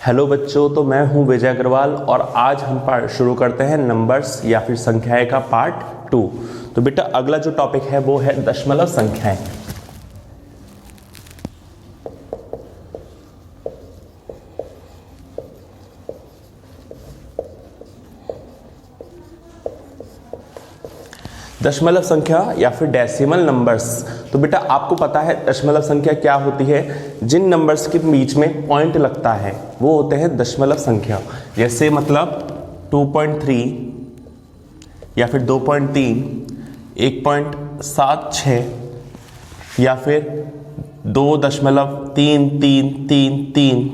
Hello बच्चों, तो मैं हूं विजय अग्रवाल और आज हम शुरू करते हैं नंबर्स या फिर संख्याएं का पार्ट 2। तो बेटा अगला जो टॉपिक है वो है दशमलव संख्याएं। दशमलव संख्या या फिर डेसिमल नंबर्स। तो बेटा आपको पता है दशमलव संख्या क्या होती है। जिन नंबर्स के बीच में पॉइंट लगता है वो होते हैं दशमलव संख्या। जैसे मतलब 2.3 या फिर 2.3, 1.76 या फिर 2.3333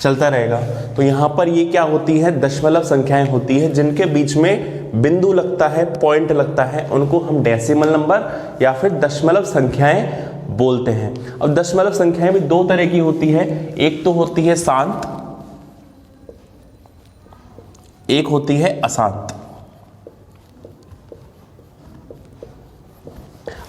चलता रहेगा। तो यहां पर ये क्या होती है, दशमलव संख्याएं होती है जिनके बीच में बिंदु लगता है, पॉइंट लगता है, उनको हम डेसिमल नंबर या फिर दशमलव संख्याएं बोलते हैं। अब दशमलव संख्याएं भी दो तरह की होती है, एक तो होती है शांत, एक होती है अशांत।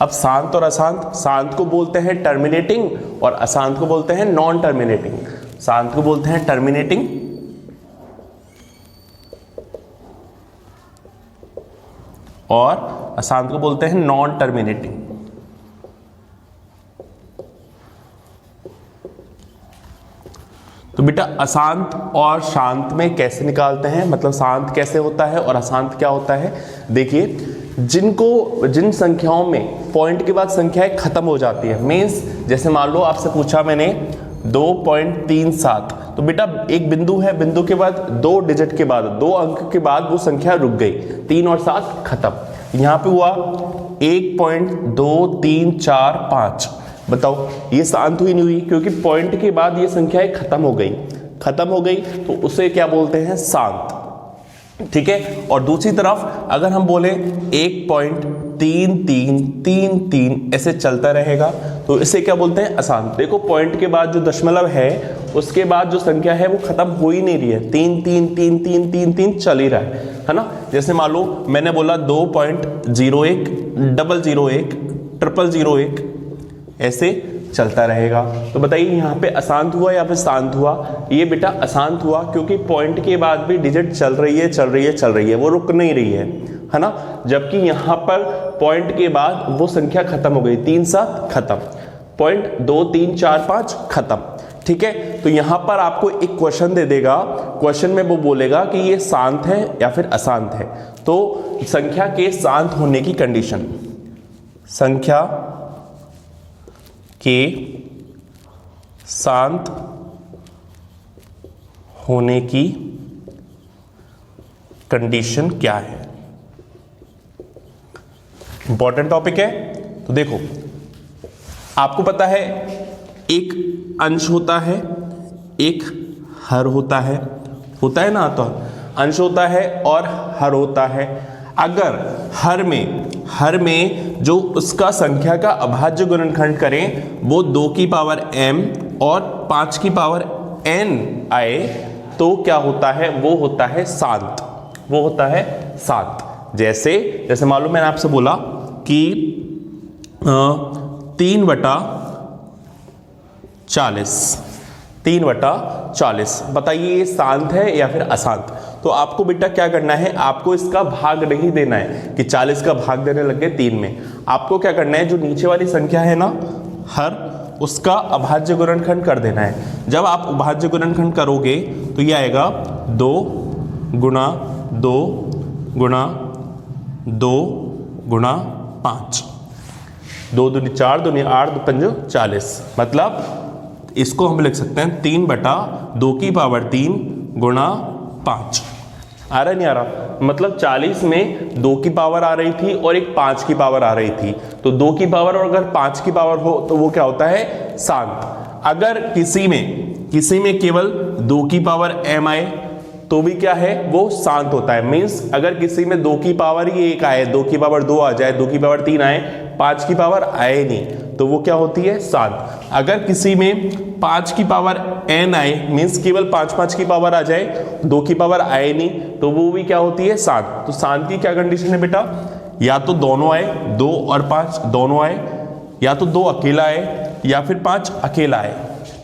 अब शांत और अशांत, शांत को बोलते हैं टर्मिनेटिंग और अशांत को बोलते हैं नॉन टर्मिनेटिंग। शांत को बोलते हैं टर्मिनेटिंग और अशांत को बोलते हैं नॉन टर्मिनेटिंग। तो बेटा अशांत और शांत में कैसे निकालते हैं, मतलब शांत कैसे होता है और अशांत क्या होता है। देखिए, जिन संख्याओं में पॉइंट के बाद संख्याएं खत्म हो जाती है, मीन्स जैसे मान लो आपसे पूछा मैंने 2.37, तो बेटा एक बिंदु है, बिंदु के बाद 2 डिजिट के बाद 2 अंक के बाद वो संख्या रुक गई, 3 और 7 खत्म। यहां पे हुआ 1.2345। बताओ ये शांत हुई नहीं हुई, क्योंकि पॉइंट के बाद ये संख्याएं खत्म हो गई तो उसे क्या बोलते हैं, शांत। ठीक है। और दूसरी तरफ अगर हम बोले 1.3333 ऐसे चलता रहेगा तो इसे क्या बोलते हैं, अशांत। देखो पॉइंट के बाद जो दशमलव है उसके बाद जो संख्या है वो खत्म हो ही नहीं रही है, 3 चल ही रहा है ना। जैसे मान लो मैंने बोला 2.01 001 001 ऐसे चलता रहेगा। तो बताइए यहाँ पे अशांत हुआ या फिर शांत हुआ। ये बेटा अशांत हुआ, क्योंकि पॉइंट के बाद भी डिजिट चल रही है, वो रुक नहीं रही है ना। जबकि यहाँ पर पॉइंट के बाद वो संख्या खत्म हो गई, 3 7 खत्म, पॉइंट 2 3 4 5 खत्म। ठीक है। तो यहाँ पर आपको एक क्वेश्चन दे देगा, क्वेश्चन में वो बोलेगा कि ये शांत है या फिर अशांत है। तो संख्या के शांत होने की कंडीशन, संख्या के शांत होने की कंडीशन क्या है, इंपॉर्टेंट टॉपिक है। तो देखो आपको पता है एक अंश होता है, एक हर होता है ना। तो अंश होता है और हर होता है। अगर हर में जो उसका संख्या का अभाज्य गुणनखंड करें वो 2 की पावर m और 5 की पावर n आए तो क्या होता है, वो होता है शांत। जैसे मालूम मैंने आपसे बोला कि 3/40, बताइए ये शांत है या फिर अशांत। तो आपको बेटा क्या करना है, आपको इसका भाग नहीं देना है कि 40 का भाग देने लग गए 3 में। आपको क्या करना है, जो नीचे वाली संख्या है ना हर, उसका अभाज्य गुणनखंड कर देना है। जब आप अभाज्य गुणनखंड करोगे तो ये आएगा 2 गुणा 2 गुणा 2 गुणा 5, 2 दूनी 4, 2 8, 2 5 40। मतलब इसको हम लिख सकते हैं 3/2 की पावर 3 गुणा 5। आ रहा नहीं आ रहा, मतलब 40 में 2 की पावर आ रही थी और एक 5 की पावर आ रही थी। तो 2 की पावर और अगर 5 की पावर हो तो वो क्या होता है, शांत। अगर किसी में केवल 2 की पावर m आए तो भी क्या है, वो शांत होता है। मीन्स अगर किसी में 2 की पावर ही 1 आए, 2 की पावर 2 आ जाए, 2 की पावर 3 आए, 5 की पावर आए नहीं, तो वो क्या होती है, शांत। अगर किसी में 5 की पावर n आए, मीन्स केवल 5 की पावर आ जाए, 2 की पावर आए नहीं, तो वो भी क्या होती है, शांत। तो शांत की क्या कंडीशन है बेटा, या तो दोनों आए, 2 और 5 दोनों आए, या तो 2 अकेला आए या फिर 5 अकेला आए।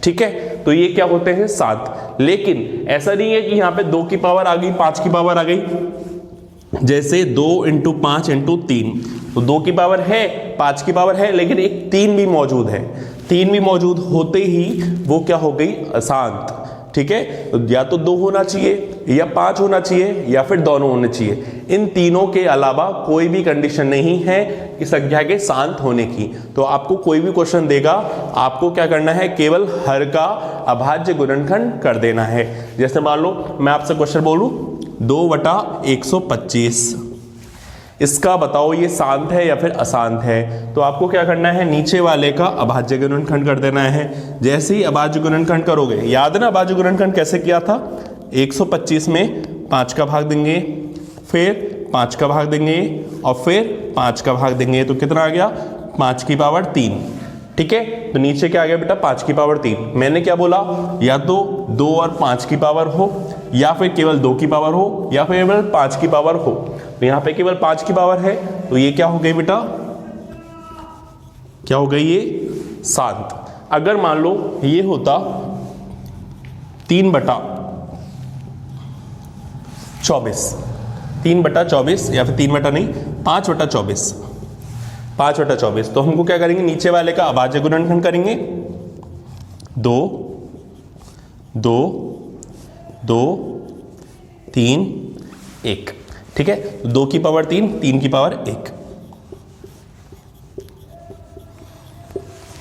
ठीक है, तो ये क्या होते हैं, 7। लेकिन ऐसा नहीं है कि यहाँ पे 2 की पावर आ गई, 5 की पावर आ गई। जैसे 2 × 5 × 3, तो 2 की पावर है, 5 की पावर है, लेकिन एक 3 भी मौजूद है। 3 भी मौजूद होते ही वो क्या हो गई, अशांत। ठीक है, तो या तो 2 होना चाहिए या 5 होना चाहिए या फिर दोनों होने चाहिए। इन तीनों के अलावा कोई भी कंडीशन नहीं है कि संख्या के शांत होने की। तो आपको कोई भी क्वेश्चन देगा, आपको क्या करना है, केवल हर का अभाज्य गुणनखंड कर देना है। जैसे मान लो मैं आपसे क्वेश्चन बोलूं 2/125, इसका बताओ ये शांत है या फिर अशांत है। तो आपको क्या करना है, नीचे वाले का अभाज्य गुणनखंड कर देना है। जैसे ही अभाज्य गुणनखंड करोगे, याद है ना अभाज्य गुणनखंड कैसे किया था, 125 में 5 का भाग देंगे, फिर 5 का भाग देंगे और फिर 5 का भाग देंगे, तो कितना आ गया, 5 की पावर 3। ठीक है, तो नीचे क्या आ गया बेटा, 5 की पावर 3। मैंने क्या बोला, या तो 2 और 5 की पावर हो, या फिर केवल 2 की पावर हो, या फिर केवल 5 की पावर हो। तो यहाँ पे केवल 5 की पावर है, तो ये क्या हो गई बेटा, क्या हो गई, ये शांत। अगर मान लो ये होता 3/24, 3/24 या फिर 5/24, 5/24, तो हमको क्या करेंगे, नीचे वाले का अभाज्य गुणनखंड करेंगे, 2 2 2 3 1। ठीक है, 2 की पावर 3, 3 की पावर 1।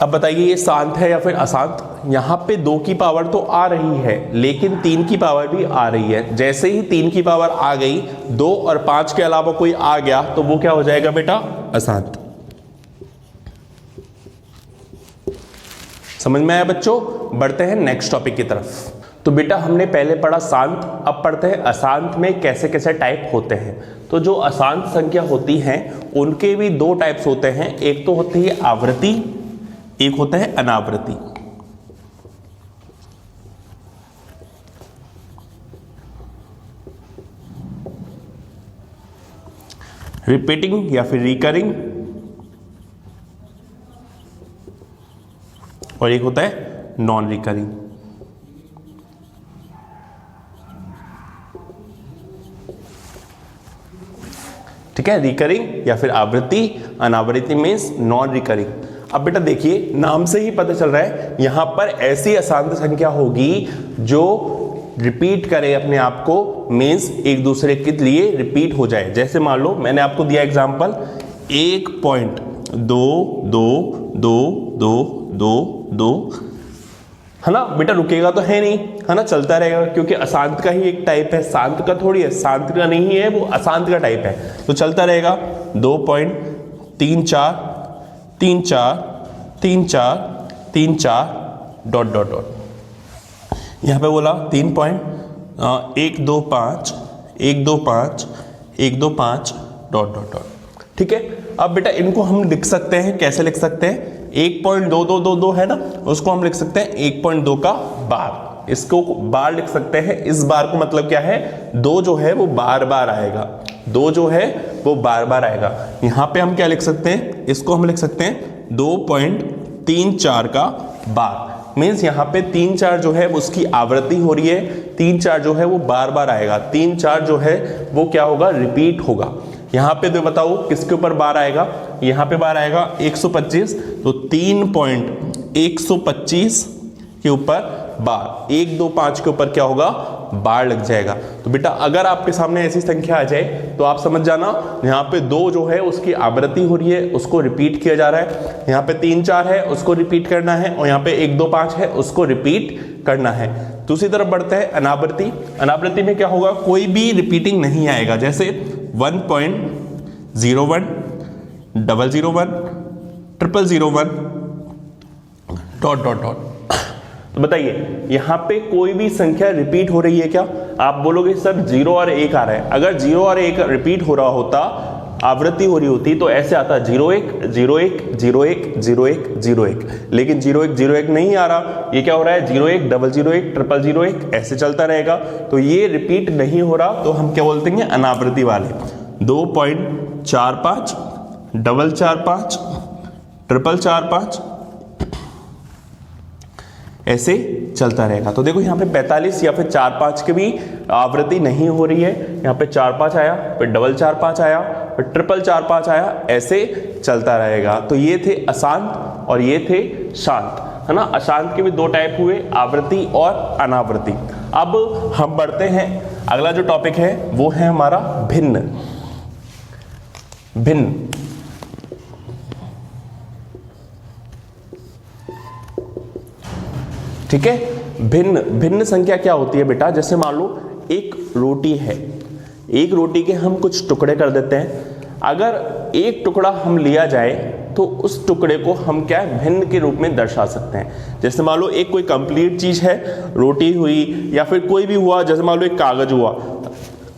अब बताइए ये शांत है या फिर अशांत। यहां पे 2 की पावर तो आ रही है, लेकिन 3 की पावर भी आ रही है। जैसे ही 3 की पावर आ गई, 2 और 5 के अलावा कोई आ गया, तो वो क्या हो जाएगा बेटा, अशांत। समझ में आया बच्चों। बढ़ते हैं नेक्स्ट टॉपिक की तरफ। तो बेटा हमने पहले पढ़ा शांत, अब पढ़ते हैं अशांत में कैसे कैसे टाइप होते हैं। तो जो अशांत संख्या होती हैं उनके भी 2 टाइप्स होते हैं, एक तो होती है आवृत्ति, एक होता है अनावृत्ति। रिपीटिंग या फिर रिकरिंग, और एक होता है नॉन रिकरिंग। ठीक है, रिकरिंग या फिर आवृत्ति, अनावृत्ति मीन्स नॉन रिकरिंग। अब बेटा देखिए नाम से ही पता चल रहा है, यहां पर ऐसी अशांत संख्या होगी जो रिपीट करे अपने आप को, मीन्स एक दूसरे के लिए रिपीट हो जाए। जैसे मान लो मैंने आपको दिया एग्जांपल 1.22222 है ना बेटा, रुकेगा तो है नहीं, है ना, चलता रहेगा, क्योंकि अशांत का ही एक टाइप है, शांत का थोड़ी है, शांत का नहीं है, वो अशांत का टाइप है, तो चलता रहेगा। 2.34343434 डॉट डॉट डॉट, यहाँ पे बोला 3.125 डॉट डॉट डॉट। ठीक है, अब बेटा इनको हम लिख सकते हैं, कैसे लिख सकते हैं, 1.2222 है ना, उसको हम लिख सकते हैं 1.2 का बार, इसको बार लिख सकते हैं। इस बार को मतलब क्या है, 2 जो है वो बार बार आएगा, 2 जो है वो बार बार आएगा। यहां पे हम क्या लिख सकते हैं, इसको हम लिख सकते हैं 2.34 का बार, मीन्स यहाँ पे 3-4 जो है उसकी आवृत्ति हो रही है, 3-4 जो है वो बार बार आएगा, 3-4 जो है वो क्या होगा, रिपीट होगा। यहाँ पे तो बताओ किसके ऊपर बार आएगा, यहाँ पे बार आएगा 125, तो 3.125 के ऊपर बार, 1 2 5 के ऊपर क्या होगा, बार लग जाएगा। तो बेटा अगर आपके सामने ऐसी संख्या आ जाए तो आप समझ जाना, यहाँ पे 2 जो है उसकी आवृत्ति हो रही है, उसको रिपीट किया जा रहा है, यहाँ पे 3-4 है उसको रिपीट करना है, और यहाँ पे 1 2 5 है उसको रिपीट करना है। दूसरी तरफ बढ़ते हैं अनावृत्ति। अनावृत्ति में क्या होगा, कोई भी रिपीटिंग नहीं आएगा, जैसे 1.01 001 001 डॉट डॉट डॉट। तो बताइए यहां पे कोई भी संख्या रिपीट हो रही है क्या, आप बोलोगे सर 0 और 1 आ रहा है। अगर 0 और 1 रिपीट हो रहा होता, आवृत्ति हो रही होती, तो ऐसे आता 01 01 01 01 01, लेकिन 01 01 नहीं आ रहा, ये क्या हो रहा है 01 001 001 ऐसे चलता रहेगा, तो ये रिपीट नहीं हो रहा, तो हम क्या बोलते हैं अनावृत्ति वाले। 2.45 445 445 ऐसे चलता रहेगा। तो देखो यहाँ पे 45 या फिर 4-5 की भी आवृत्ति नहीं हो रही है। यहाँ पे 4-5 आया, फिर डबल 4-5 आया, फिर ट्रिपल 4-5 आया, ऐसे चलता रहेगा। तो ये थे अशांत और ये थे शांत, है ना। अशांत के भी दो टाइप हुए, आवृत्ति और अनावृत्ति। अब हम बढ़ते हैं, अगला जो टॉपिक है वो है हमारा भिन्न। भिन्न, ठीक है। भिन्न, भिन्न संख्या क्या होती है बेटा? जैसे मान लो एक रोटी है, एक रोटी के हम कुछ टुकड़े कर देते हैं। अगर एक टुकड़ा हम लिया जाए तो उस टुकड़े को हम क्या है, भिन्न के रूप में दर्शा सकते हैं। जैसे मान लो एक कोई कंप्लीट चीज है, रोटी हुई या फिर कोई भी हुआ, जैसे मान लो एक कागज हुआ,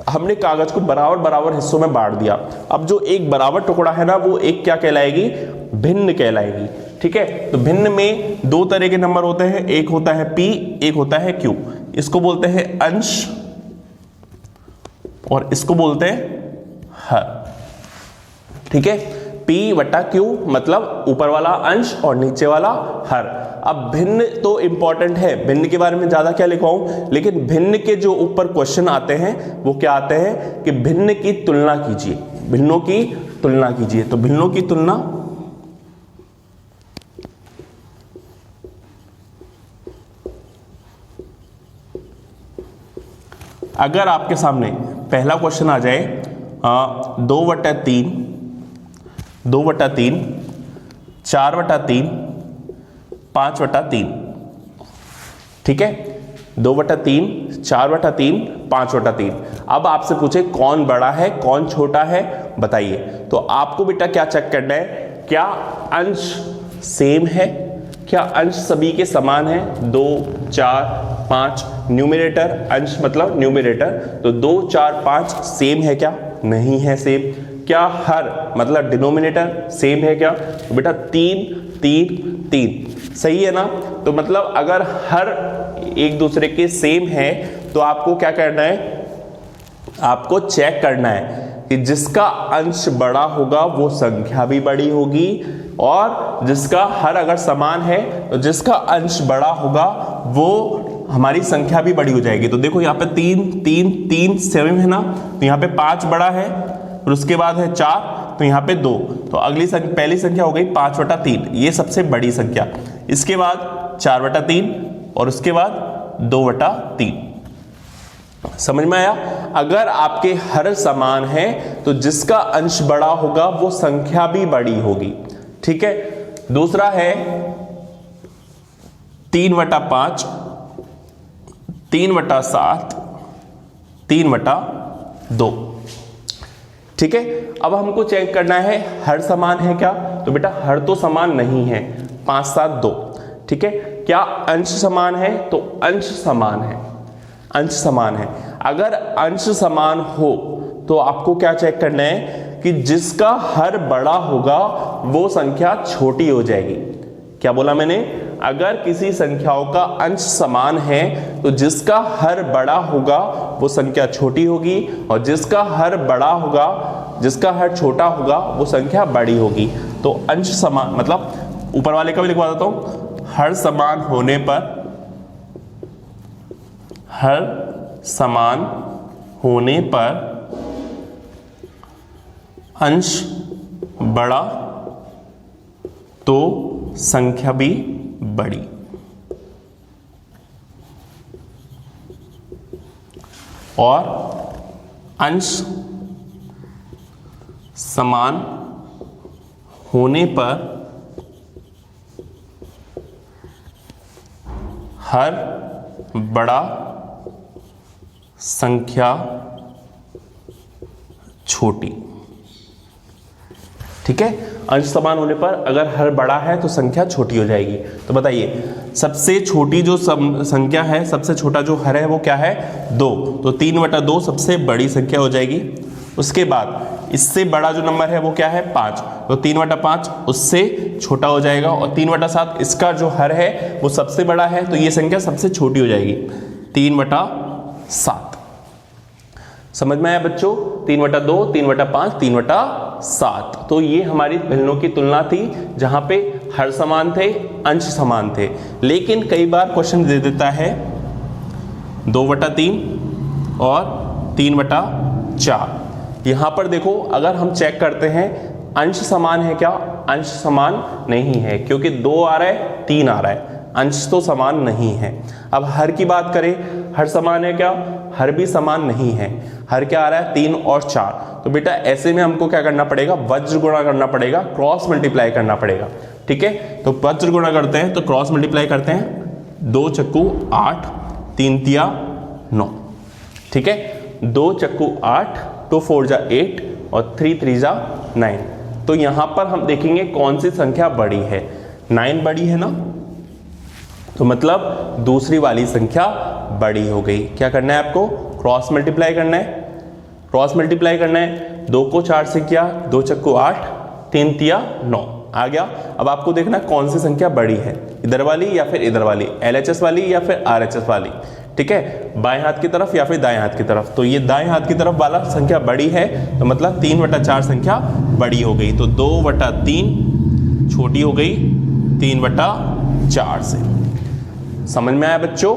हमने कागज को बराबर बराबर हिस्सों में बांट दिया। अब जो एक बराबर टुकड़ा है ना, वो एक क्या कहलाएगी? भिन्न कहलाएगी, ठीक है। तो भिन्न में दो तरह के नंबर होते हैं, एक होता है P, एक होता है Q। इसको बोलते हैं अंश और इसको बोलते हैं हर, ठीक है। P बटा Q मतलब ऊपर वाला अंश और नीचे वाला हर। अब भिन्न तो इंपॉर्टेंट है, भिन्न के बारे में ज्यादा क्या लिखवाऊं, लेकिन भिन्न के जो ऊपर क्वेश्चन आते हैं वो क्या आते हैं कि भिन्न की तुलना कीजिए, भिन्नों की तुलना कीजिए। तो भिन्नों की तुलना, अगर आपके सामने पहला क्वेश्चन आ जाए 2/3, 2/3, 4/3, 5/3, ठीक है। 2/3, 4/3, 5/3। अब आपसे पूछे कौन बड़ा है कौन छोटा है, बताइए। तो आपको बेटा क्या चेक करना है, क्या अंश सेम है, क्या अंश सभी के समान है? 2, 4, 5 न्यूमरेटर, अंश मतलब न्यूमरेटर, तो 2, 4, 5 सेम है क्या? नहीं है सेम। क्या हर मतलब डिनोमिनेटर सेम है क्या? तो बेटा 3, 3, 3 सही है ना। तो मतलब अगर हर एक दूसरे के सेम है तो आपको क्या करना है, आपको चेक करना है कि जिसका अंश बड़ा होगा वो संख्या भी बड़ी होगी, और जिसका हर अगर समान है तो जिसका अंश बड़ा होगा वो हमारी संख्या भी बड़ी हो जाएगी। तो देखो यहाँ पे 3, 3, 3 7 है ना, तो यहाँ पे 5 बड़ा है, और उसके बाद है 4, तो यहाँ पे 2, तो अगली संख्या, पहली संख्या हो गई 5/3, ये सबसे बड़ी संख्या। इसके बाद 4/3 और उसके बाद 2/3। समझ में आया? अगर आपके हर समान है तो जिसका अंश बड़ा होगा वो संख्या भी बड़ी होगी, ठीक है। दूसरा है 3/5, 3/7, 3/2, ठीक है। अब हमको चेक करना है हर समान है क्या? तो बेटा हर तो समान नहीं है, 5, 7, 2, ठीक है। क्या अंश समान है? तो अंश समान है, अंश समान है। अगर अंश समान हो तो आपको क्या चेक करना है कि जिसका हर बड़ा होगा वो संख्या छोटी हो जाएगी। क्या बोला मैंने? अगर किसी संख्याओं का अंश समान है तो जिसका हर बड़ा होगा वो संख्या छोटी होगी, और जिसका हर बड़ा होगा, जिसका हर छोटा होगा वो संख्या बड़ी होगी। तो अंश समान मतलब ऊपर वाले का भी लिखवा देता हूं, हर समान होने पर, हर समान होने पर अंश बड़ा तो संख्या भी बड़ी। और अंश समान होने पर हर बड़ा संख्या छोटी, ठीक है। अंश समान होने पर अगर हर बड़ा है तो संख्या छोटी हो जाएगी। तो बताइए सबसे छोटी जो संख्या है, सबसे छोटा जो हर है वो क्या है? 2, तो 3/2 सबसे बड़ी संख्या हो जाएगी। उसके बाद इससे बड़ा जो नंबर है वो क्या है? 5, तो 3/5 उससे छोटा हो जाएगा, और 3/7 इसका जो हर है वो सबसे बड़ा है, तो ये संख्या सबसे छोटी हो जाएगी, 3/7। समझ में आया बच्चों? 3/2, 3/5, 3/7। तो ये हमारी भिन्नों की तुलना थी, जहां पे हर समान थे, अंश समान थे, लेकिन कई बार क्वेश्चन दे देता है 2/3 और 3/4। यहाँ पर देखो अगर हम चेक करते हैं अंश समान है क्या, अंश समान नहीं है, क्योंकि 2 आ रहा है 3 आ रहा है, अंश तो समान नहीं है। अब हर की बात करें, हर समान है क्या, हर भी समान नहीं है। हर क्या आ रहा है 3 और 4। तो बेटा ऐसे में हमको क्या करना पड़ेगा, वज्र गुणा करना पड़ेगा, क्रॉस मल्टीप्लाई करना पड़ेगा। ठीक है, तो वज्र गुणा करते हैं तो क्रॉस मल्टीप्लाई करते हैं। 2 चक्कू 8, 3 तिया 9। ठीक है, 2 चक्कू 8, 2 4 जा 8 और 3 3 जा 9। तो यहां पर हम देखेंगे कौन सी संख्या बड़ी है। 9 बड़ी है ना, तो मतलब दूसरी वाली संख्या बड़ी हो गई। क्या करना है आपको, क्रॉस मल्टीप्लाई करना है। क्रॉस मल्टीप्लाई करना है, 2 को 4 से किया, 2 चक्कू 8, 3 तिया 9 आ गया। अब आपको देखना कौन सी संख्या बड़ी है, इधर वाली या फिर इधर वाली, LHS वाली या फिर RHS वाली। ठीक है, बाएं हाथ की तरफ या फिर दाएं हाथ की तरफ। तो ये दाएं हाथ की तरफ वाला संख्या बड़ी है, तो मतलब 3/4 संख्या बड़ी हो गई। तो 2/3 छोटी हो गई 3/4 से। समझ में आया बच्चों।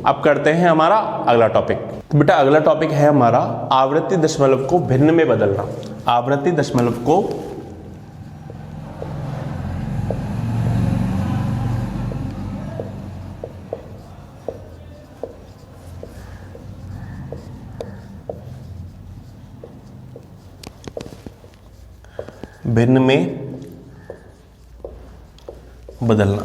अब करते हैं हमारा अगला टॉपिक। तो बेटा अगला टॉपिक है हमारा आवृत्ति दशमलव को भिन्न में बदलना। आवृत्ति दशमलव को भिन्न में बदलना।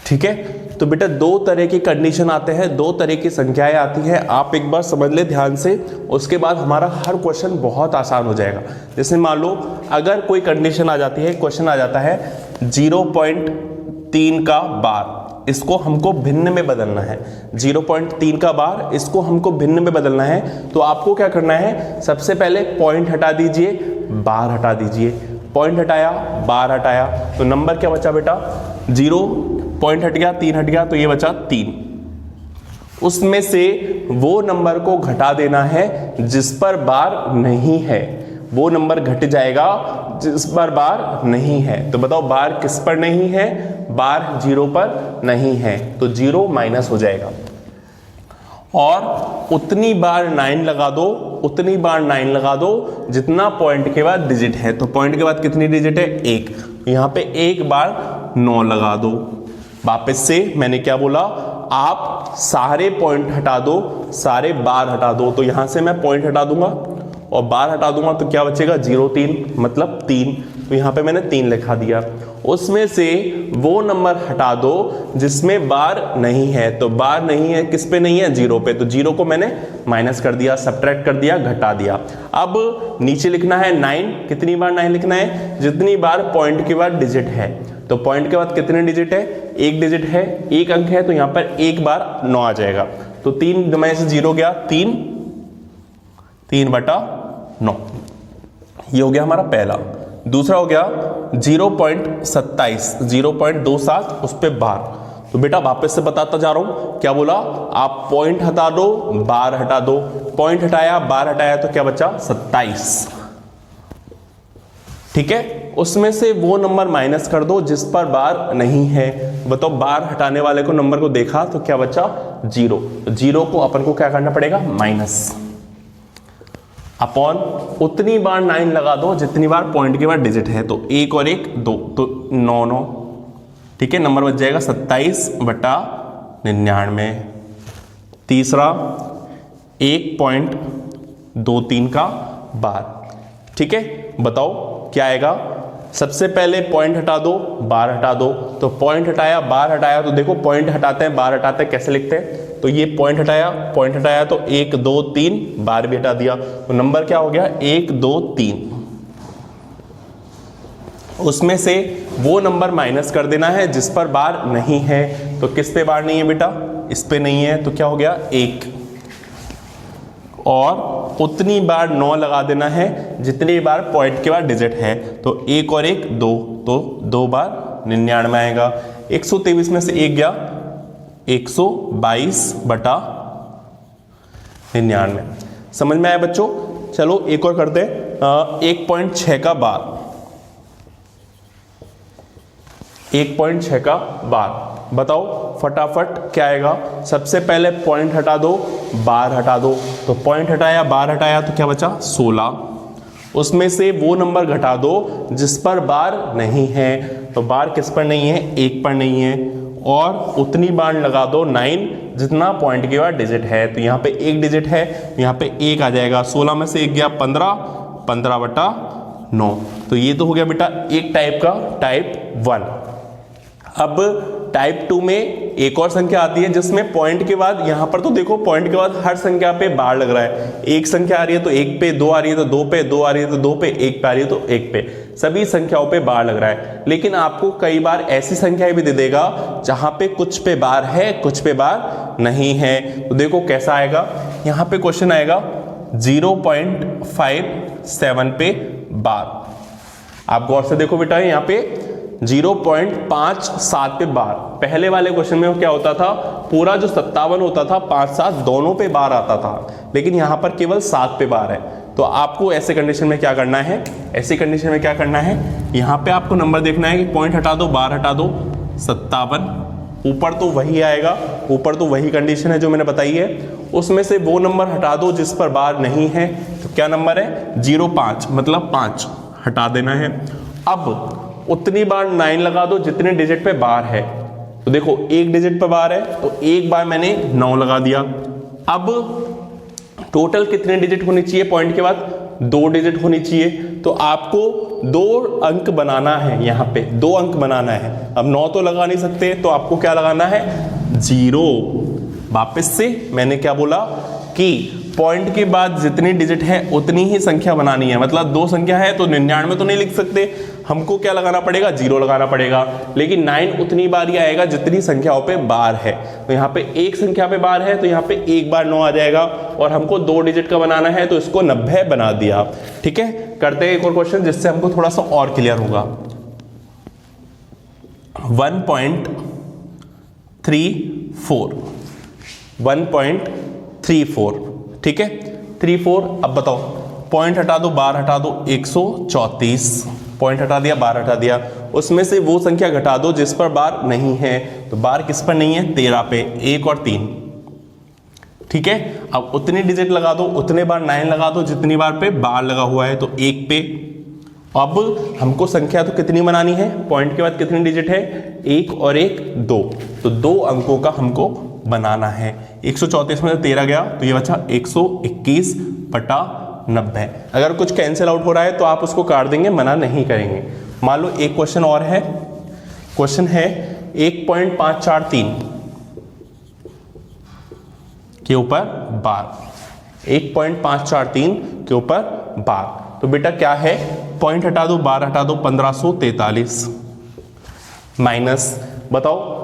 ठीक है, तो बेटा 2 तरह की कंडीशन आते हैं, 2 तरह की संख्याएं आती हैं। आप एक बार समझ ले ध्यान से, उसके बाद हमारा हर क्वेश्चन बहुत आसान हो जाएगा। जैसे मान लो अगर कोई कंडीशन आ जाती है, क्वेश्चन आ जाता है 0.3 का बार, इसको हमको भिन्न में बदलना है। 0.3 का बार, इसको हमको भिन्न में बदलना है। तो आपको क्या करना है, सबसे पहले पॉइंट हटा दीजिए, बार हटा दीजिए। पॉइंट हटाया, बार हटाया, तो नंबर क्या बचा बेटा, 0, पॉइंट हट गया, 3 हट गया, तो ये बचा 3। उसमें से वो नंबर को घटा देना है जिस पर बार नहीं है। वो नंबर घट जाएगा जिस पर बार नहीं है। तो बताओ बार किस पर नहीं है, बार 0 पर नहीं है, तो 0 माइनस हो जाएगा। और उतनी बार 9 लगा दो, उतनी बार 9 लगा दो जितना पॉइंट के बाद डिजिट है। तो पॉइंट के बाद कितनी डिजिट है, 1। यहां पे एक बार 9 लगा दो। वापस से मैंने क्या बोला, आप सारे पॉइंट हटा दो, सारे बार हटा दो। तो यहां से मैं पॉइंट हटा दूंगा और बार हटा दूंगा, तो क्या बचेगा, 0 3 मतलब 3। तो यहां पे मैंने 3 लिखा दिया। उसमें से वो नंबर हटा दो जिसमें बार नहीं है। तो बार नहीं है, किस पे नहीं है, 0 पे। तो 0 को मैंने माइनस कर दिया, सब्ट्रैक्ट कर दिया, घटा दिया। अब नीचे लिखना है 9। कितनी बार 9 लिखना है, जितनी बार पॉइंट के बाद डिजिट है। तो पॉइंट के बाद कितने डिजिट है, 1 डिजिट है, 1 अंक है, तो यहां पर एक बार 9 आ जाएगा। तो 3 में से 0 गया, 3/9। ये हो गया हमारा पहला। दूसरा हो गया 0.27, 0.27, उस पे बार। तो बेटा वापस से बताता जा रहा हूं, क्या बोला, आप पॉइंट हटा दो, बार हटा दो। पॉइंट हटाया, बार हटाया, तो क्या बचा, 27। ठीक है, उसमें से वो नंबर माइनस कर दो जिस पर बार नहीं है। बताओ बार हटाने वाले को नंबर को देखा तो क्या बचा, 0। 0 को अपन को क्या करना पड़ेगा, माइनस अपॉन उतनी बार 9 लगा दो जितनी बार पॉइंट के बाद डिजिट है। तो 1 और 1 2, तो 9 9। ठीक है, नंबर बच जाएगा 27/99। तीसरा 1.23 का बार। ठीक है, बताओ क्या आएगा। सबसे पहले पॉइंट हटा दो, बार हटा दो। तो पॉइंट हटाया, बार हटाया, तो देखो पॉइंट हटाते हैं, बार हटाते हैं, कैसे लिखते हैं। तो ये पॉइंट हटाया तो 1 2 3, बार भी हटा दिया। तो नंबर क्या हो गया, 1 2 3। उसमें से वो नंबर माइनस कर देना है जिस पर बार नहीं है। तो किस पे बार नहीं है बेटा, इस पे नहीं है, तो क्या हो गया, 1। और उतनी बार 9 लगा देना है जितनी बार पॉइंट के बाद डिजिट है। तो 1 और 1 2, तो 2 बार 99 आएगा। 123 में से 1 गया, 122/99। समझ में आया बच्चों। चलो एक और करते हैं, 1.6 का बार। 1.6 का बार। बताओ फटाफट क्या आएगा। सबसे पहले पॉइंट हटा दो, बार हटा दो। तो पॉइंट हटाया, बार हटाया, तो क्या बचा 16। उसमें से वो नंबर घटा दो जिस पर बार नहीं है। तो बार किस पर नहीं है, 1 पर नहीं है। और उतनी बार लगा दो 9 जितना पॉइंट के बाद डिजिट है। तो यहाँ पे 1 डिजिट है, यहाँ पे 1 आ जाएगा। 16 में से 1 गया 15, 15/9। तो ये तो हो गया बेटा एक टाइप का, टाइप 1। अब टाइप 2 में एक और संख्या आती है जिसमें पॉइंट के बाद, यहां पर तो देखो पॉइंट के बाद हर संख्या पे बार लग रहा है। एक संख्या आ रही है तो 1 पे, 2 आ रही है तो 2 पे, 2 आ रही है तो 2 पे, 1 पे आ रही है तो 1 पे, सभी संख्याओं पे बार लग रहा है। लेकिन आपको कई बार ऐसी संख्याएं भी दे देगा जहां पे कुछ पे बार है, कुछ पे बार नहीं है। तो देखो कैसा आएगा, यहां पे क्वेश्चन आएगा 0.57 पे बार। आप गौर से देखो बेटा, यहाँ पे 0.57 पे बार। पहले वाले क्वेश्चन में क्या होता था, पूरा जो 57 होता था 5 7 दोनों पे बार आता था, लेकिन यहां पर केवल 7 पे बार है। तो आपको ऐसे कंडीशन में क्या करना है, ऐसी कंडीशन में क्या करना है, यहां पे आपको नंबर देखना है कि पॉइंट हटा दो, बार हटा दो, 57। ऊपर तो वही आएगा, ऊपर तो वही कंडीशन है जो मैंने बताई है। उसमें से वो नंबर हटा दो जिस पर बार नहीं है। तो क्या नंबर है, 0.5, मतलब 5 हटा देना है। अब उतनी बार 9 लगा दो जितने डिजिट पे बार है। तो देखो 1 डिजिट पे बार है तो एक बार मैंने 9 लगा दिया। अब टोटल कितने डिजिट होनी चाहिए पॉइंट के बाद, 2 डिजिट होनी चाहिए। तो आपको 2 अंक बनाना है, यहाँ पे 2 अंक बनाना है। अब 9 तो लगा नहीं सकते, तो आपको क्या लगाना है, 0। वापस से मैंने क्या बोला कि पॉइंट के बाद जितनी डिजिट है उतनी ही संख्या बनानी है। मतलब 2 संख्या है तो 99 तो नहीं लिख सकते, हमको क्या लगाना पड़ेगा, 0 लगाना पड़ेगा। लेकिन 9 उतनी बार ही आएगा जितनी संख्याओं पे बार है। तो यहाँ पे एक संख्या पे बार है तो यहाँ पे एक बार 9 आ जाएगा, और हमको 2 डिजिट का बनाना है तो इसको 90 बना दिया। ठीक है, करते हैं एक और क्वेश्चन जिससे हमको थोड़ा सा और क्लियर होगा। 1.34, ठीक है, 34। अब बताओ पॉइंट हटा दो, बार हटा दो, 134। पॉइंट हटा दिया, बार हटा दिया। उसमें से वो संख्या घटा दो जिस पर बार नहीं है। तो बार किस पर नहीं है, 13 पे, 1 और 3। ठीक है, अब उतनी डिजिट लगा दो, उतने बार 9 लगा दो जितनी बार पे बार लगा हुआ है, तो 1 पे। अब हमको संख्या तो कितनी बनानी है, पॉइंट के बाद कितनी डिजिट है, 1 और 1 2। तो 2 अंकों का हमको बनाना है। 134 में 13 गया तो ये बचा 121/90। अगर कुछ कैंसिल आउट हो रहा है तो आप उसको काट देंगे, मना नहीं करेंगे। मान लो एक क्वेश्चन और है, क्वेश्चन है 1.543 के ऊपर बार, 1.543 के ऊपर बार। तो बेटा क्या है, पॉइंट हटा दो, बार हटा दो, 1543 माइनस, बताओ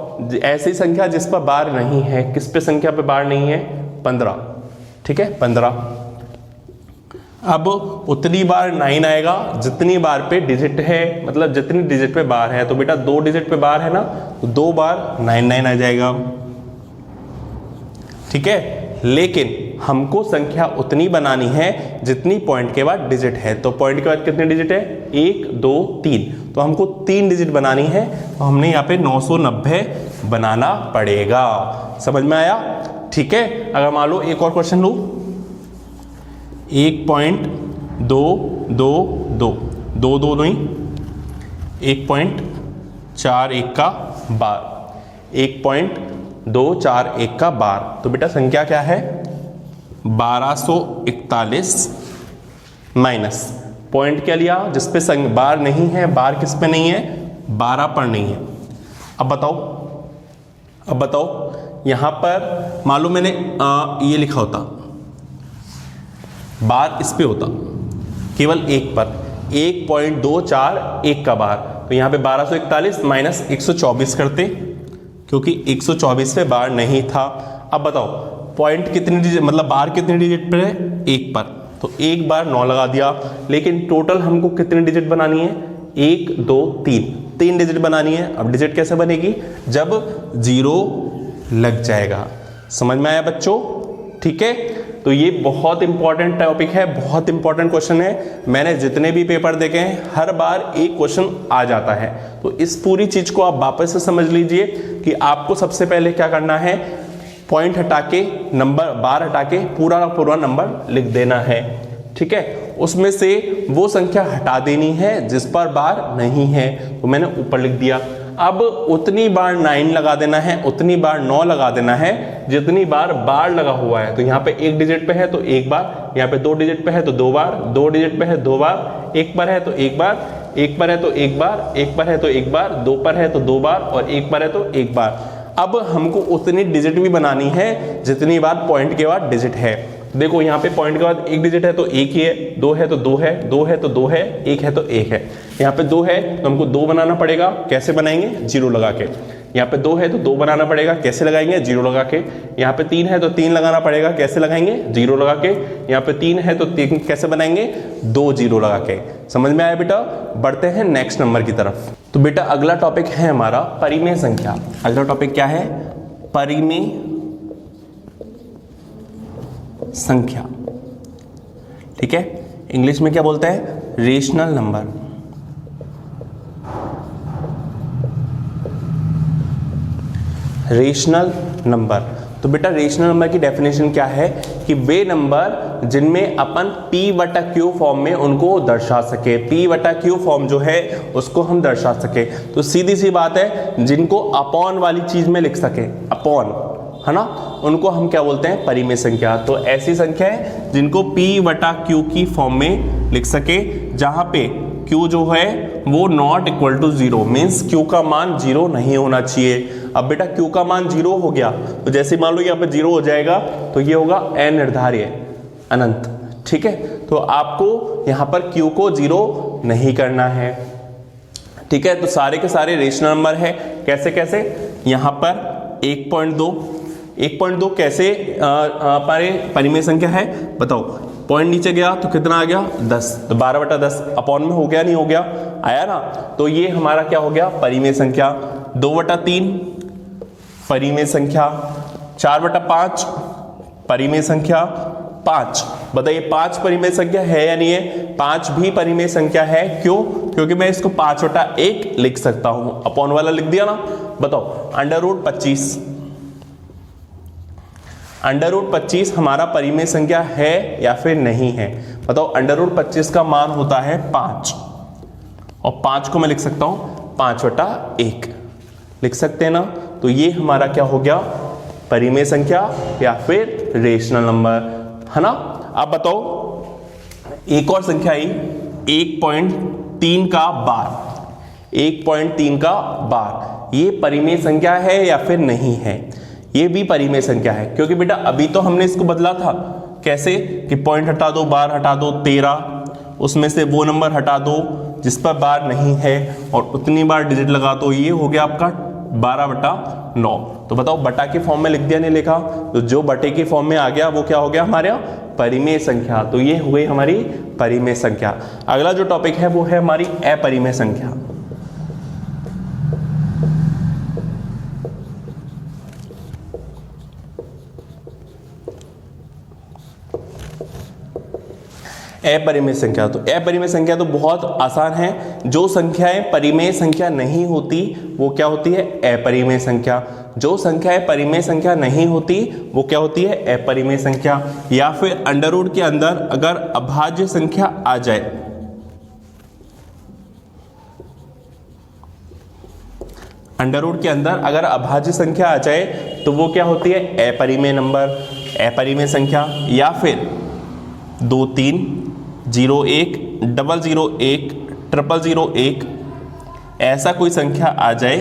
ऐसी संख्या जिस पर बार नहीं है, किस पे संख्या पे बार नहीं है, 15। ठीक है, 15। अब उतनी बार 9 आएगा जितनी बार पे डिजिट है, मतलब जितनी डिजिट पे बार है। तो बेटा 2 डिजिट पे बार है ना, तो 2 बार 9 आ जाएगा। ठीक है, लेकिन हमको संख्या उतनी बनानी है जितनी पॉइंट के बाद डिजिट है। तो पॉइंट के बाद कितने डिजिट है, 1 2 3। तो हमको 3 डिजिट बनानी है, तो हमने यहाँ पे 990 बनाना पड़ेगा। समझ में आया। ठीक है, अगर मान लो एक और क्वेश्चन लूँ, 1.222 नहीं, 1.41 का बार, 1.241 का बार। तो बेटा संख्या क्या है, 1241 माइनस पॉइंट क्या लिया, जिस पे बार नहीं है। बार किस पे नहीं है, 12 पर नहीं है। अब बताओ यहां पर मान लो मैंने ये लिखा होता, बार इस पे होता केवल 1 पर, 1.241 का बार। तो यहां पे 1241 माइनस 124 करते, क्योंकि 124 पे बार नहीं था। अब बताओ पॉइंट कितनी डिजिट, मतलब बार कितनी डिजिट पर है, 1 पर। तो एक बार 9 लगा दिया, लेकिन टोटल हमको कितनी डिजिट बनानी है, 1 2 3 डिजिट बनानी है। अब डिजिट कैसे बनेगी, जब 0 लग जाएगा। समझ में आया बच्चों। ठीक है, तो ये बहुत इंपॉर्टेंट टॉपिक है, बहुत इंपॉर्टेंट क्वेश्चन है। मैंने जितने भी पेपर देखे हैं हर बार एक क्वेश्चन आ जाता है। तो इस पूरी चीज को आप वापस से समझ लीजिए कि आपको सबसे पहले क्या करना है, पॉइंट हटा के, नंबर बार हटा के पूरा पूरा नंबर लिख देना है। ठीक है, उसमें से वो संख्या हटा देनी है जिस पर बार नहीं है, तो मैंने ऊपर लिख दिया। अब उतनी बार 9 लगा देना है, उतनी बार 9 लगा देना है जितनी बार बार लगा हुआ है। तो यहाँ पे 1 डिजिट पे है तो एक बार, यहाँ पे 2 डिजिट पे है तो 2 बार, 2 डिजिट पे है 2 बार, 1 पर है तो 1 बार, 1 पर है तो 1 बार, 1 पर है तो 1 बार, 2 पर है तो 2 बार और 1 पर है तो 1 बार। अब हमको उतनी डिजिट भी बनानी है जितनी बार पॉइंट के बाद डिजिट है। देखो यहाँ पे पॉइंट के बाद 1 डिजिट है तो 1 ही है, 2 है तो 2 है, 2 है तो 2 है, 1 है तो 1 है। यहाँ पे 2 है तो हमको 2 बनाना पड़ेगा, कैसे बनाएंगे, 0 लगा के। यहाँ पे 2 है तो 2 बनाना पड़ेगा, कैसे लगाएंगे, 0 लगा के। यहाँ पे 3 है तो 3 लगाना पड़ेगा, कैसे लगाएंगे, 0 लगा के। यहाँ पे 3 है तो 3 कैसे बनाएंगे, 2 0 लगा के। समझ में आया बेटा? बढ़ते हैं नेक्स्ट नंबर की तरफ। तो बेटा अगला टॉपिक है हमारा परिमेय संख्या। अगला टॉपिक क्या है, परिमेय संख्या। ठीक है, इंग्लिश में क्या बोलते हैं, रेशनल नंबर। Rational number. तो बेटा रेशनल नंबर की डेफिनेशन क्या है कि वे नंबर जिनमें अपन p/q फॉर्म में उनको दर्शा सके। p/q फॉर्म जो है उसको हम दर्शा सके। तो सीधी सी बात है, जिनको अपॉन वाली चीज में लिख सके, अपॉन, है ना, उनको हम क्या बोलते हैं, परिमेय संख्या। तो ऐसी संख्या है जिनको p/q की फॉर्म में लिख सके, जहां पे q जो है वो not equal to 0, means q का मान 0 नहीं होना चाहिए। अब बेटा q का मान 0 हो गया तो जैसे मान लो यहाँ पे 0 हो जाएगा तो ये होगा अनिर्धार्य, अनंत। ठीक है, तो आपको यहाँ पर q को 0 नहीं करना है। ठीक है, तो सारे के सारे रेशनल नंबर है। कैसे कैसे, यहाँ पर 1.2 कैसे परिमेय संख्या है बताओ। पॉइंट नीचे गया तो कितना आ गया, 10, तो 12/10 अपॉन में हो गया, नहीं हो गया, आया ना। तो ये हमारा क्या हो गया, परिमेय संख्या। 2/3 परिमेय संख्या। 4/5 परिमेय संख्या। 5, बताइए 5 परिमेय संख्या है या नहीं है? 5 भी परिमेय संख्या है। क्यों? क्योंकि मैं इसको 5/1 लिख सकता हूं, अपॉन वाला लिख दिया ना। बताओ √25, √25 हमारा परिमेय संख्या है या फिर नहीं है? बताओ √25 का मान होता है 5, और 5 को मैं लिख सकता हूं 5/1 लिख सकते हैं ना। तो ये हमारा क्या हो गया, परिमेय संख्या या फिर रेशनल नंबर, है ना। अब बताओ एक और संख्या आई 1.3 का बार। 1.3 का बार, ये परिमेय संख्या है या फिर नहीं है? ये भी परिमेय संख्या है, क्योंकि बेटा अभी तो हमने इसको बदला था। कैसे कि पॉइंट हटा दो, बार हटा दो, 13, उसमें से वो नंबर हटा दो जिस पर बार नहीं है और उतनी बार डिजिट लगा दो, ये हो गया आपका 12/9। तो बताओ बटा के फॉर्म में लिख दिया, नहीं लिखा? तो जो बटे के फॉर्म में आ गया वो क्या हो गया हमारे यहाँ, परिमेय संख्या। तो ये हो गई हमारी परिमेय संख्या। अगला जो टॉपिक है वो है हमारी अपरिमेय संख्या। अपरिमेय संख्या। तो अपरिमेय संख्या तो बहुत आसान है। जो संख्याएं परिमेय संख्या नहीं होती वो क्या होती है, अपरिमेय संख्या। जो संख्याएं परिमेय संख्या नहीं होती वो क्या होती है, अपरिमेय संख्या। या फिर अंडर रूट के अंदर अगर अभाज्य संख्या आ जाए, अंडर रूट के अंदर अगर अभाज्य संख्या आ जाए तो वो क्या होती है, अपरिमेय नंबर, अपरिमेय संख्या। या फिर 2 3 0 1 0 1 1 0 1 ऐसा कोई संख्या आ जाए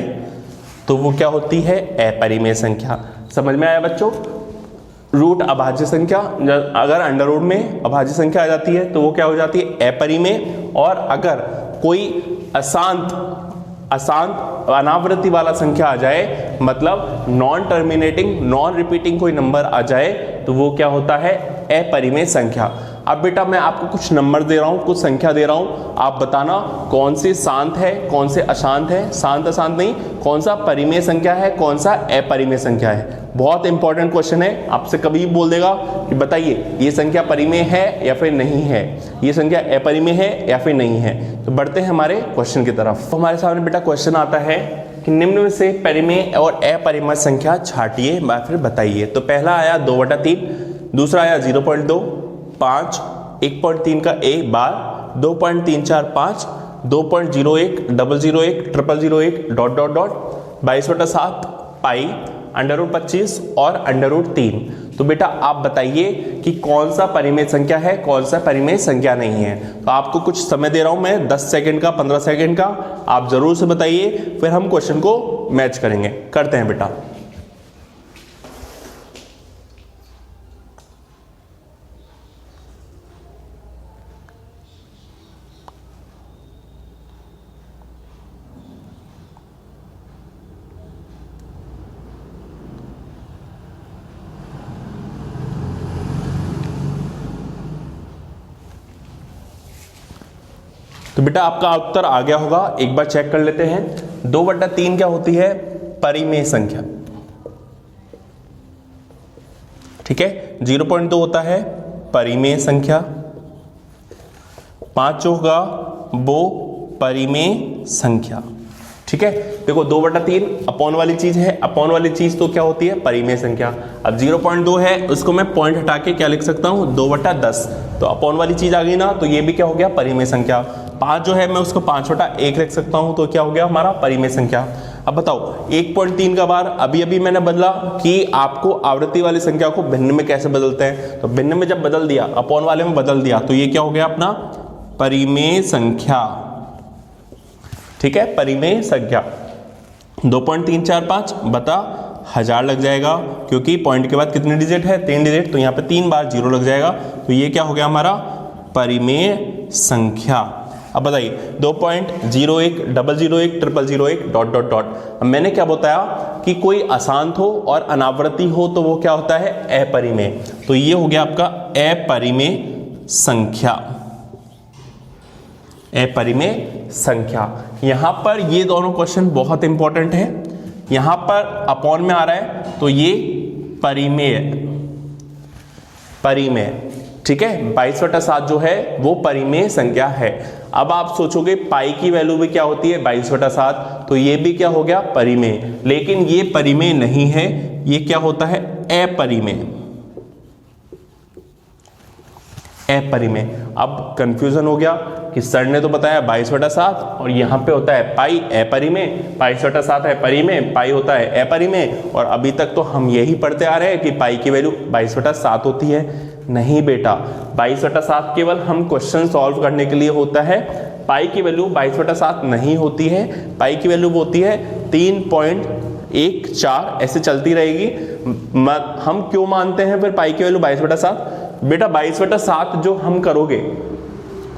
तो वो क्या होती है, अपरिमेय संख्या। समझ में आया बच्चों? रूट अभाज्य संख्या, अगर अंडर रूट में अभाज्य संख्या आ जाती है तो वो क्या हो जाती है, अपरिमेय। और अगर कोई अशांत अनावृत्ति वाला संख्या आ जाए, मतलब नॉन टर्मिनेटिंग नॉन रिपीटिंग कोई नंबर आ जाए तो वो क्या होता है, अपरिमेय संख्या। अब बेटा मैं आपको कुछ नंबर दे रहा हूं, कुछ संख्या दे रहा हूं, आप बताना कौन सी शांत है, कौन से अशांत है, शांत अशांत नहीं, कौन सा परिमेय संख्या है, कौन सा अपरिमेय संख्या है। बहुत इंपॉर्टेंट क्वेश्चन है, आपसे कभी भी बोल देगा कि बताइए ये संख्या परिमेय है या फिर नहीं है, ये संख्या अपरिमेय है या फिर नहीं है। तो बढ़ते हैं हमारे क्वेश्चन की तरफ। तो हमारे सामने बेटा क्वेश्चन आता है कि निम्न में से परिमेय और अपरिमेय संख्या छांटिए या फिर बताइए। तो पहला आया 2/3, दूसरा आया 0.2, 5, 1.3 का a bar, 2.345, 2.01, 001, 0001, dot dot dot, 22/7 पाई, √25 और √3। तो बेटा आप बताइए कि कौन सा परिमेय संख्या है, कौन सा परिमेय संख्या नहीं है। तो आपको कुछ समय दे रहा हूं मैं, 10 सेकंड का, 15 सेकंड का, आप जरूर से बताइए, फिर हम क्वेश्चन को मैच करेंगे। करते हैं बेटा। तो बेटा आपका उत्तर आ गया होगा, एक बार चेक कर लेते हैं। 2/3 क्या होती है? परिमेय संख्या, ठीक है। 0.2 होता है परिमेय संख्या, 5 होगा वो परिमेय संख्या, ठीक है। देखो 2/3 अपॉन वाली चीज है, अपॉन वाली चीज तो क्या होती है? परिमेय संख्या। अब 0.2 है, उसको मैं पॉइंट हटा के क्या लिख सकता हूं? 2/10। तो अपॉन वाली चीज आ गई ना, तो ये भी क्या हो गया? परिमेय संख्या। 5 जो है मैं उसको 5/1 लिख सकता हूं, तो क्या हो गया हमारा? परिमेय संख्या। अब बताओ 1.3 का बार अभी अभी मैंने बदला कि आपको आवृत्ति वाली संख्या को भिन्न में कैसे बदलते हैं। तो भिन्न में जब बदल दिया, अपॉन वाले में बदल दिया, तो ये क्या हो गया अपना? परिमेय संख्या, ठीक है। परिमेय संख्या 2.345 बता 1000 लग जाएगा, क्योंकि पॉइंट के बाद कितने डिजिट है? 3 डिजिट, तो यहाँ पे 3 बार 0 लग जाएगा। तो ये क्या हो गया हमारा? परिमेय संख्या। अब बताइए 2.01, 001, 0001, डॉट डॉट डॉट। अब मैंने क्या बताया कि कोई अशांत हो और अनावृत्ति हो तो वो क्या होता है? अपरिमेय। तो ये हो गया आपका अपरिमेय संख्या, अपरिमेय संख्या। यहां पर ये दोनों क्वेश्चन बहुत इंपॉर्टेंट है। यहां पर अपॉन में आ रहा है तो ये परिमेय, परिमेय, ठीक है। 22/7 जो है वो परिमेय संख्या है। अब आप सोचोगे पाई की वैल्यू भी क्या होती है? 22/7, तो ये भी क्या हो गया? परिमेय। लेकिन ये परिमेय नहीं है, ये क्या होता है? अपरिमेय, अपरिमेय। अब कंफ्यूजन हो गया कि सर ने तो बताया 22/7 और यहां पे होता है पाई अपरिमेय, 22/7 है परिमेय, पाई होता है अपरिमेय। और अभी तक तो हम यही पढ़ते आ रहे हैं कि पाई की वैल्यू 22/7 होती है। नहीं बेटा, 22/7 केवल हम क्वेश्चन सॉल्व करने के लिए होता है। पाई की वैल्यू 22/7 नहीं होती है, पाई की वैल्यू होती है 3.14, ऐसे चलती रहेगी। हम क्यों मानते हैं फिर पाई की वैल्यू 22/7? बेटा 22/7 जो हम करोगे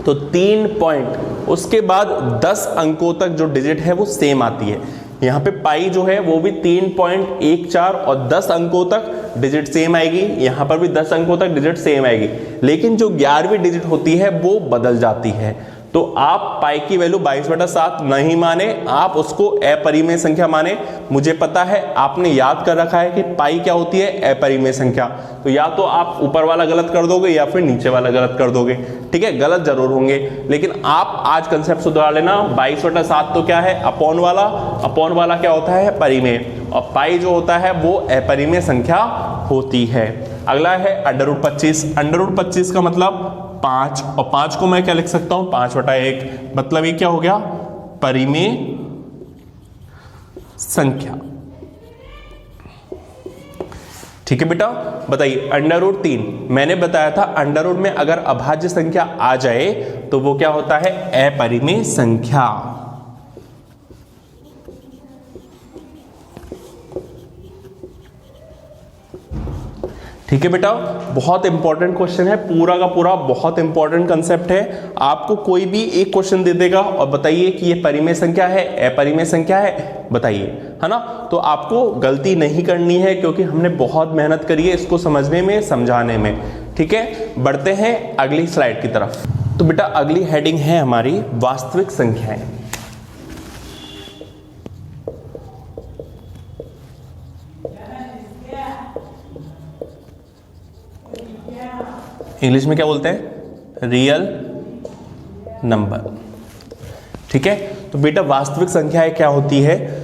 तो 3 पॉइंट, उसके बाद 10 अंकों तक जो डिजिट है वो सेम आती है। यहाँ पे पाई जो है वो भी 3.14 और 10 अंकों तक डिजिट सेम आएगी, यहाँ पर भी 10 अंकों तक डिजिट सेम आएगी। लेकिन जो 11वीं डिजिट होती है वो बदल जाती है। तो आप पाई की वैल्यू 22/7 नहीं माने, आप उसको अपरिमेय संख्या माने। मुझे पता है आपने याद कर रखा है कि पाई क्या होती है? अपरिमेय संख्या। तो या तो आप ऊपर वाला गलत कर दोगे या फिर नीचे वाला गलत कर दोगे, ठीक है। गलत जरूर होंगे, लेकिन आप आज कंसेप्ट सुधार लेना। 22/7 तो क्या है? अपॉन वाला, अपॉन वाला क्या होता है? परिमेय, और पाई जो होता है वो अपरिमेय संख्या होती है। अगला है √25। √25 का मतलब 5, और 5 को मैं क्या लिख सकता हूं? 5/1, मतलब ये क्या हो गया? परिमेय संख्या, ठीक है बेटा। बताइए √3, मैंने बताया था अंडर में अगर अभाज्य संख्या आ जाए तो वो क्या होता है? अपरिमेय संख्या। ठीक है बेटा, बहुत इंपॉर्टेंट क्वेश्चन है, पूरा का पूरा बहुत इंपॉर्टेंट कंसेप्ट है। आपको कोई भी एक क्वेश्चन दे देगा और बताइए कि ये परिमेय संख्या है, अपरिमेय संख्या है, बताइए, है ना। तो आपको गलती नहीं करनी है, क्योंकि हमने बहुत मेहनत करी है इसको समझने में, समझाने में। ठीक है, बढ़ते हैं अगली स्लाइड की तरफ। तो बेटा अगली हेडिंग है हमारी वास्तविक संख्याएं। इंग्लिश में क्या बोलते हैं? Real number. ठीक है, तो बेटा वास्तविक संख्याएं क्या होती है?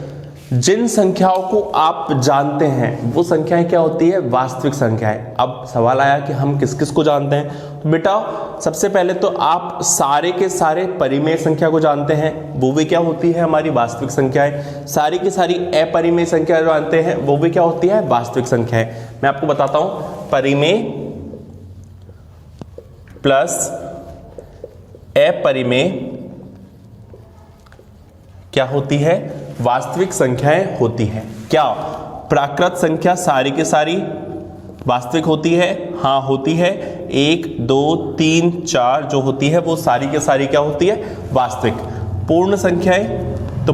जिन संख्याओं को आप जानते हैं वो संख्याएं क्या होती है? वास्तविक संख्याएं। अब सवाल आया कि हम किस किस को जानते हैं। तो बेटा सबसे पहले तो आप सारे के सारे परिमेय संख्या को जानते हैं, वो भी क्या होती है? हमारी वास्तविक संख्याएं। सारी की सारी अपरिमेय संख्या जानते हैं, वो भी क्या होती है? वास्तविक संख्याएं। मैं आपको बताता हूं, परिमेय प्लस अपरिमेय क्या होती है? वास्तविक संख्याएं होती हैं। क्या प्राकृत संख्या सारी की सारी वास्तविक होती है? हाँ होती है। 1 2 3 4 जो होती है वो सारी की सारी क्या होती है? वास्तविक। पूर्ण संख्याएं, तो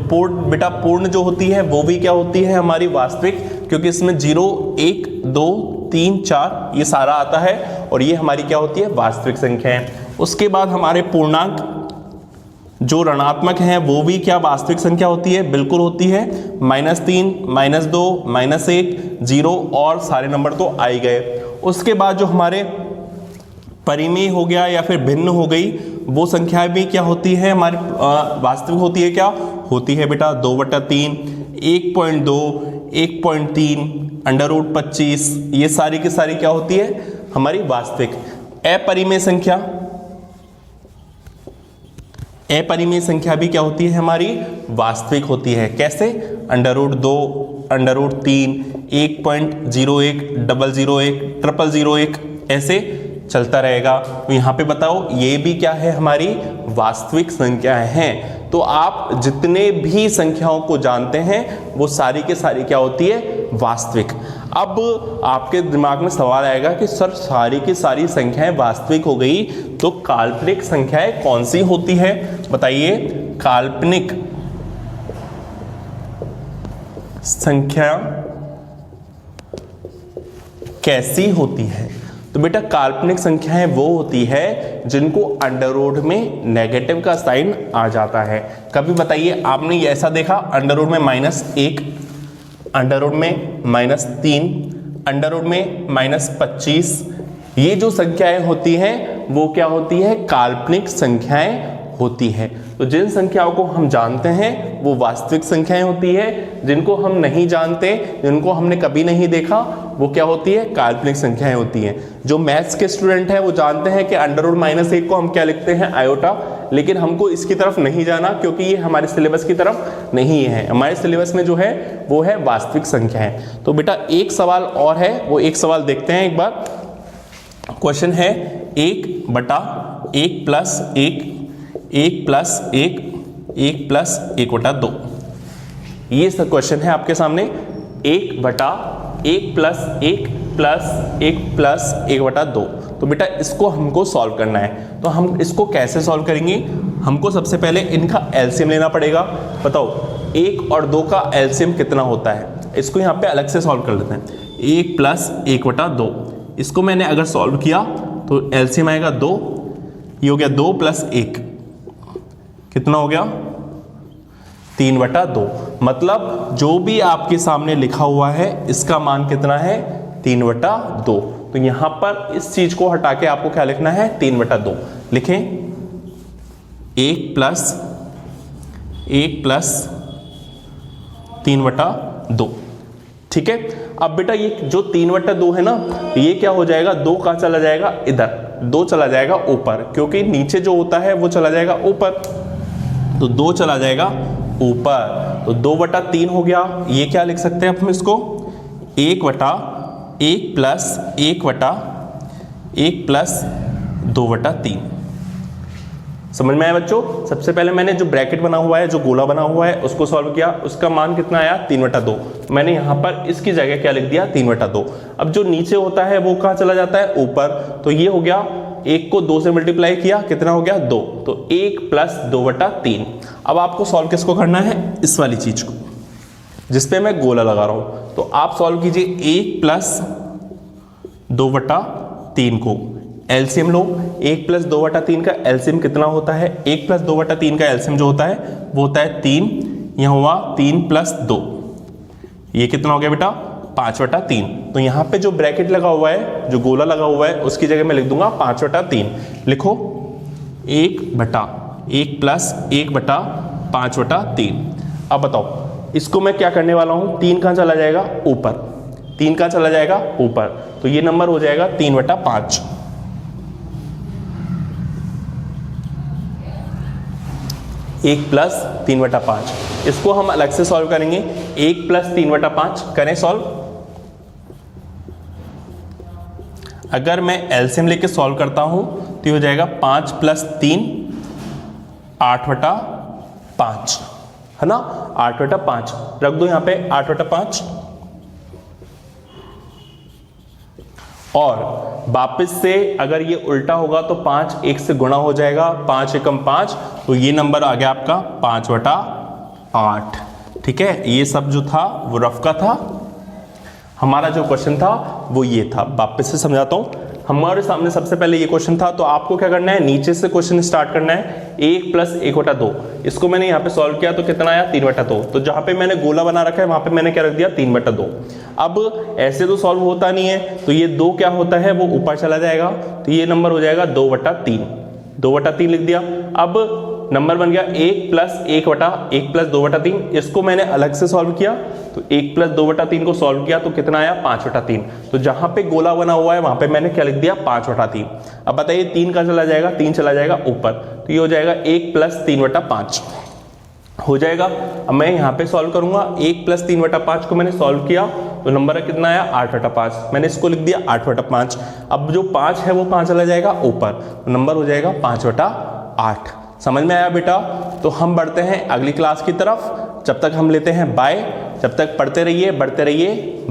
बेटा पूर्ण जो होती है वो भी क्या होती है? हमारी वास्तविक, क्योंकि इसमें 0 1 2 3 4 ये सारा आता है और ये हमारी क्या होती है? वास्तविक संख्याएं। उसके बाद हमारे पूर्णांक जो ऋणात्मक हैं वो भी क्या वास्तविक संख्या होती है? बिल्कुल होती है। -3 -2 -1 0 और सारे नंबर तो आ ही गए। उसके बाद जो हमारे परिमेय हो गया या फिर भिन्न हो गई, वो संख्याएं भी क्या होती है? हमारी वास्तविक होती है। क्या होती है बेटा? 2/3 1.2 1.3 √25 ये सारी की सारी क्या होती है? हमारी वास्तविक। अपरिमेय संख्या, अपरिमेय संख्या भी क्या होती है? हमारी वास्तविक होती है। कैसे? √2 √3 1.01 001 0001 ऐसे चलता रहेगा। तो यहाँ पे बताओ ये भी क्या है? हमारी वास्तविक संख्याएं हैं। तो आप जितने भी संख्याओं को जानते हैं वो सारी के सारी क्या होती है? वास्तविक। अब आपके दिमाग में सवाल आएगा कि सर सारी की सारी संख्याएं वास्तविक हो गई, तो काल्पनिक संख्याएं कौन सी होती है? बताइए, काल्पनिक संख्या कैसी होती है? तो बेटा काल्पनिक संख्याएं वो होती है जिनको अंडर रूट में नेगेटिव का साइन आ जाता है। कभी बताइए आपने ये ऐसा देखा? अंडर रूट में -1, अंडर रूट में -3, अंडर रूट में -25, ये जो संख्याएं होती हैं वो क्या होती है? काल्पनिक संख्याएं होती है। तो जिन संख्याओं को हम जानते हैं वो वास्तविक संख्याएं होती है, जिनको हम नहीं जानते, जिनको हमने कभी नहीं देखा, वो क्या होती है? काल्पनिक संख्याएं होती हैं। जो मैथ्स के स्टूडेंट हैं वो जानते हैं कि अंडर रूट -1 को हम क्या लिखते हैं? आयोटा। लेकिन हमको इसकी तरफ नहीं जाना क्योंकि ये हमारे सिलेबस की तरफ नहीं है। हमारे सिलेबस में जो है वो है वास्तविक संख्याएं। तो बेटा एक सवाल और है, वो एक सवाल देखते हैं एक बार। क्वेश्चन है 1/1 + 1 1 + 1 1 + 1/2। ये सब क्वेश्चन है आपके सामने। 1/1 + 1 + 1 + 1/2। तो बेटा इसको हमको सॉल्व करना है। तो हम इसको कैसे सॉल्व करेंगे? हमको सबसे पहले इनका एलसीएम लेना पड़ेगा। बताओ 1 और 2 का एलसीएम कितना होता है? इसको यहाँ पे अलग से सॉल्व कर लेते हैं। 1 + 1/2, इसको मैंने अगर सॉल्व किया तो एलसीएम आएगा 2, ये हो गया 2 + 1 कितना हो गया? 3/2। मतलब जो भी आपके सामने लिखा हुआ है इसका मान कितना है? 3/2। तो यहां पर इस चीज को हटा के आपको क्या लिखना है? 3/2 लिखें। 1 + 3/2। ठीक है। अब बेटा ये जो 3/2 है ना, ये क्या हो जाएगा? 2 कहाँ चला जाएगा? इधर। 2 चला जाएगा ऊपर, क्योंकि नीचे जो होता है वो चला जाएगा ऊपर, तो 2 चला जाएगा ऊपर। तो 2/3 हो गया। ये क्या लिख सकते हैं हम इसको? 1/1 + 1/1 + 2/3। समझ में आया बच्चों? सबसे पहले मैंने जो ब्रैकेट बना हुआ है, जो गोला बना हुआ है, उसको सॉल्व किया। उसका मान कितना आया? 3/2। मैंने यहाँ पर इसकी जगह क्या लिख दिया? 3/2। अब जो नीचे होता है वो कहाँ चला जाता है? ऊपर। तो ये हो गया, 1 को 2 से मल्टीप्लाई किया, कितना हो गया? 2। तो 1 + 2/3। अब आपको सॉल्व किसको करना है? इस वाली चीज को, जिसपे मैं गोला लगा रहा हूं। तो आप सॉल्व कीजिए 1 + 2/3 3 को। एलसीएम लो, 1 प्लस 2/3 का एलसीएम कितना होता है? 1 प्लस 2/3 का एलसीएम जो होता है वो होता है 3। यहाँ हुआ 3 प्लस 2, ये कितना हो गया बेटा? 5/3। तो यहाँ पे जो ब्रैकेट लगा हुआ है, जो गोला लगा हुआ है, उसकी जगह मैं लिख दूंगा 5/3। लिखो 1/1 प्लस 1/5/3। अब बताओ इसको मैं क्या करने वाला हूँ? 3 कहाँ चला जाएगा? ऊपर। 3 कहाँ चला जाएगा? ऊपर। तो ये नंबर हो जाएगा 3/5। 1 प्लस 3/5। इसको हम अलग से सॉल्व करेंगे। 1 प्लस 3/5 करें सॉल्व। अगर मैं एलसीएम लेके सॉल्व करता हूं तो ये हो जाएगा 5 प्लस 3 8/5, है ना? 8/5 रख दो यहाँ पे 8/5। और वापस से अगर ये उल्टा होगा तो 5 1 से गुणा हो जाएगा, 5 एकम 5, तो ये नंबर आ गया आपका 5/8। ठीक है, ये सब जो था वो रफ का था। हमारा जो क्वेश्चन था वो ये था। वापस से समझाता हूं। हमारे सामने सबसे पहले ये क्वेश्चन था, तो आपको क्या करना है? नीचे से क्वेश्चन स्टार्ट करना है। 1 प्लस 1/2, इसको मैंने यहाँ पे सॉल्व किया तो कितना आया? 3/2। तो जहां पे मैंने गोला बना रखा है वहां पे मैंने क्या रख दिया? 3/2। अब ऐसे तो सॉल्व होता नहीं है, तो ये 2 क्या होता है? वो ऊपर चला जाएगा, तो ये नंबर हो जाएगा 2/3। 2/3 लिख दिया। अब नंबर बन गया 1 प्लस 1 प्लस 2/3। इसको मैंने अलग से सॉल्व किया, तो 1 प्लस 2/3 को सॉल्व किया तो कितना आया? 5/3। तो जहां पे गोला बना हुआ है वहां पे मैंने क्या लिख दिया? 5/3। अब बताइए 3 का चला जाएगा? 3 चला जाएगा ऊपर, तो ये हो जाएगा 1 प्लस 3/5 हो जाएगा। अब मैं यहाँ पे सॉल्व करूंगा। 1 प्लस 3/5 को मैंने सॉल्व किया तो नंबर कितना आया? 8/5। मैंने इसको लिख दिया 8/5। अब जो 5 है वो 5 चला जाएगा ऊपर, तो नंबर हो जाएगा 5/8। समझ में आया बेटा? तो हम बढ़ते हैं अगली क्लास की तरफ। जब तक हम लेते हैं बाय, जब तक पढ़ते रहिए, बढ़ते रहिए।